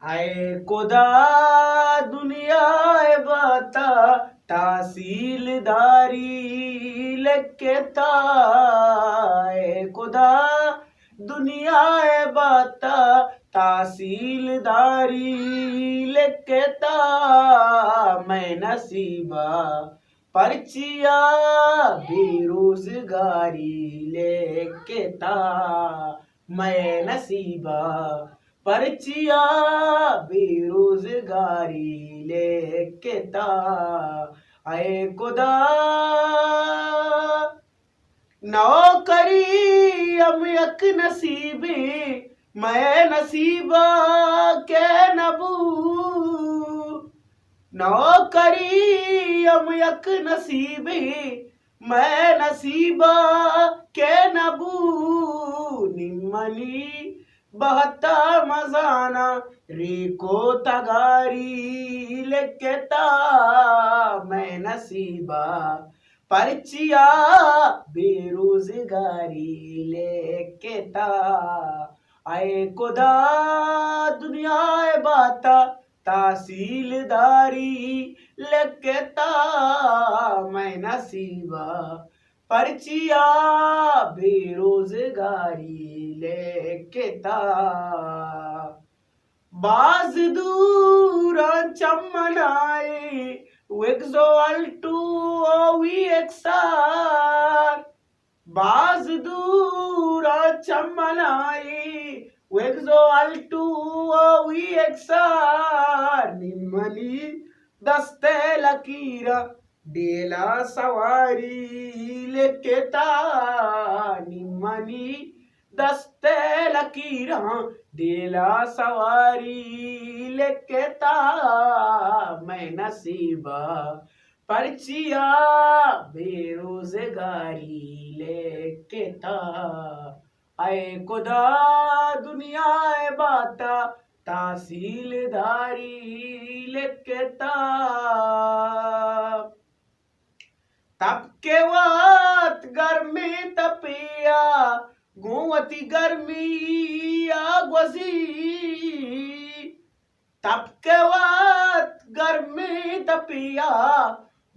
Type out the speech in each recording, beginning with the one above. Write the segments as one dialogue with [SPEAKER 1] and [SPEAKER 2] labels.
[SPEAKER 1] हाय खुदा दुनिया बता तहसीलदारी लेके ताए खुदा दुनिया बता तहसीलदारी लेके ता मैं नसीबा पर्चिया बेरोजगारी लेके ता मैं नसीबा पर्चिया बेरोजगारी लेके ता आए खुदा नौकरी हम एक नसीबी मैं नसीबा के नबू नौकरी हम एक नसीबी मैं नसीबा के नबू निम्मली बहता मजाना रेको तगारी लेके ता मैं नसीबा पर्चिया बेरोजगारी लेके ता आए खुदा दुनिया बाता तहसीलदारी लेके ता मैं नसीबा पर्चिया बेरोजगारी लेके ता बाज दूर चमनाए वेक्सोअल टू ओवीएक्सआर बाज दूर चमनाए वेक्सोअल टू ओवीएक्सआर निम्मली दस्ते लकीरा डेला सवारी लेके ता निम्मली दस्ते लकीरा डेला सवारी लेके ता मैं नसीबा पर्चिया बेरोजगारी लेके ता आए खुदा दुनिया बाता तहसीलदारी लेके ता तब के वक्त गर्मी तपिया गुवती गर्मी आगवसी तब के वक्त गर्मी तपिया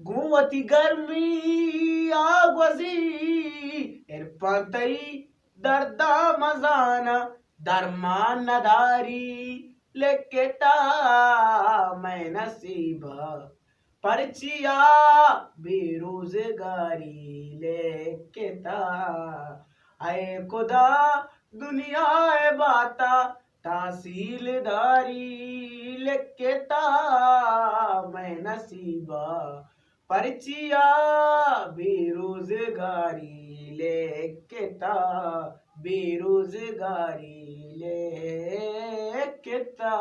[SPEAKER 1] गुवती गर्मी आगवसी एरपतई दर्दा मजाना दरमान नदारी लेके ता मैं नसीबा पर्चिया बेरोजगारी लेके ता आए खुदा दुनिया बाता तहसीलदारी लेके ता मैं नसीबा पर्चिया बेरोजगारी लेके ता बेरोजगारी लेके ता।